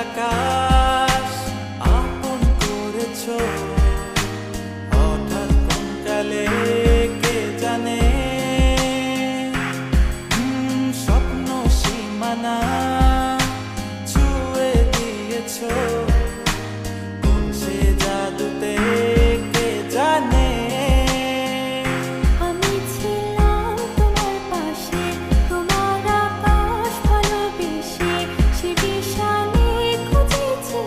আকাশ আপন করেছ, হঠাৎ কোন কালে কে জানে। স্বপ্ন সীমানা ছুঁয়ে দিয়েছ, কোন সে জাদুতে কে জানে। আমি ছিলাম তোমার পাশে, তোমার আকাশ ভালোবেসে, সে বিশালে খুঁজেছি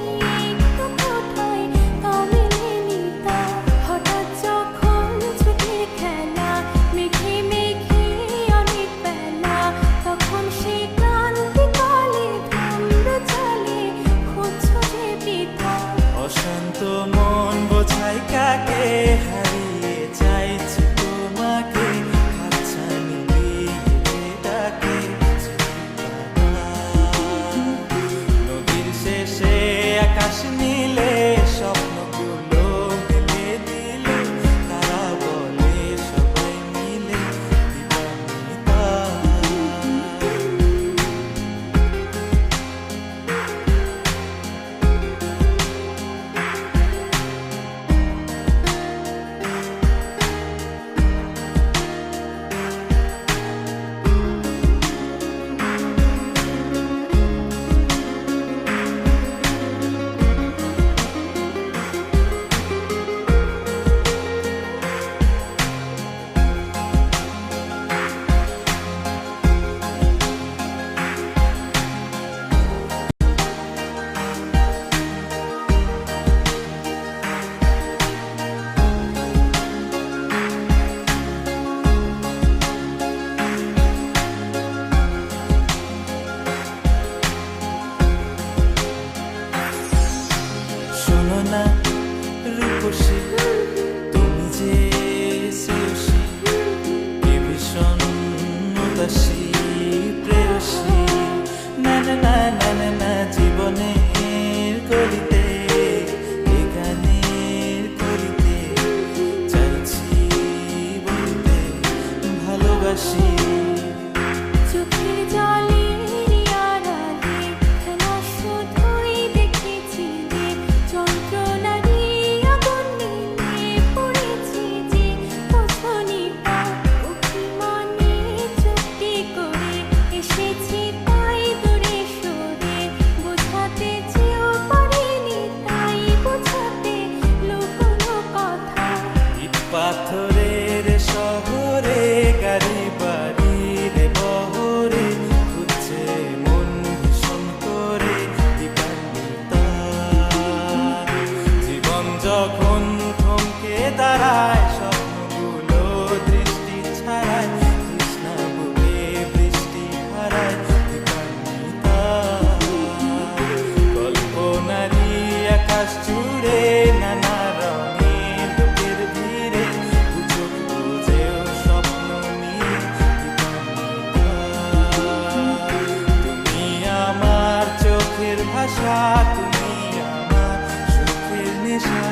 একটু কোথায় তা মেলেনি তা। হঠাৎ যখন ছুটে খেলা মেঘে মেঘে অনেক বেলা, তখন সে ক্লান্তিকালে ধূম্র চালে খুঁজছো যে পিতা। অশান্ত মন বোঝাই কাকে, হারিয়ে চাইছি তোমাকে, হাতছানি দিয়ে ডাকে নদীর শেষে আকাশ নীলে, স্বপ্নগুলো দিলে দিলে, তারা বলে সবাই মিলে দিবানিতা। শোনো না রূপসী, তুমি যে শ্রেয়সী, কে ভীষণ উদাসী প্রেয়সী। না না না না না না, জীবনের করিতে এ গানের করিতে চাইছি বলতে ভালোবাসি। চোখের জলের আড়ালে খেলা শুধুই দেখেছি যে, যন্ত্রণারই আগুন নিয়ে পড়েছি যে। বোঝনি তা অভিমানে চুক্তি করে এসেছি তাই দূরে সরে, বোঝাতে চেয়েও পারিনি তাই বোঝাতে লুকোনো কথা। ইট পাথরের শহরে গাড়ি বাড়ির বহরে, খুঁজছে মন ভীষণ করে দিবানিতা। জীবন যখন থমকে দাঁড়ায়, স্বপ্নগুলো দৃষ্টি ছাড়ায়, তৃষ্ণা বুকে বৃষ্টি হারায় দিবানিতা। কল্পনারই আকাশ জুড়ে নানা রঙের লোকের ভিড়ে, বুঝো বুঝেও স্বপ্ন নিয়ে দিবানিতা। তুমি আমার চোখের ভাষা, তুমি আমার সুখের নেশা।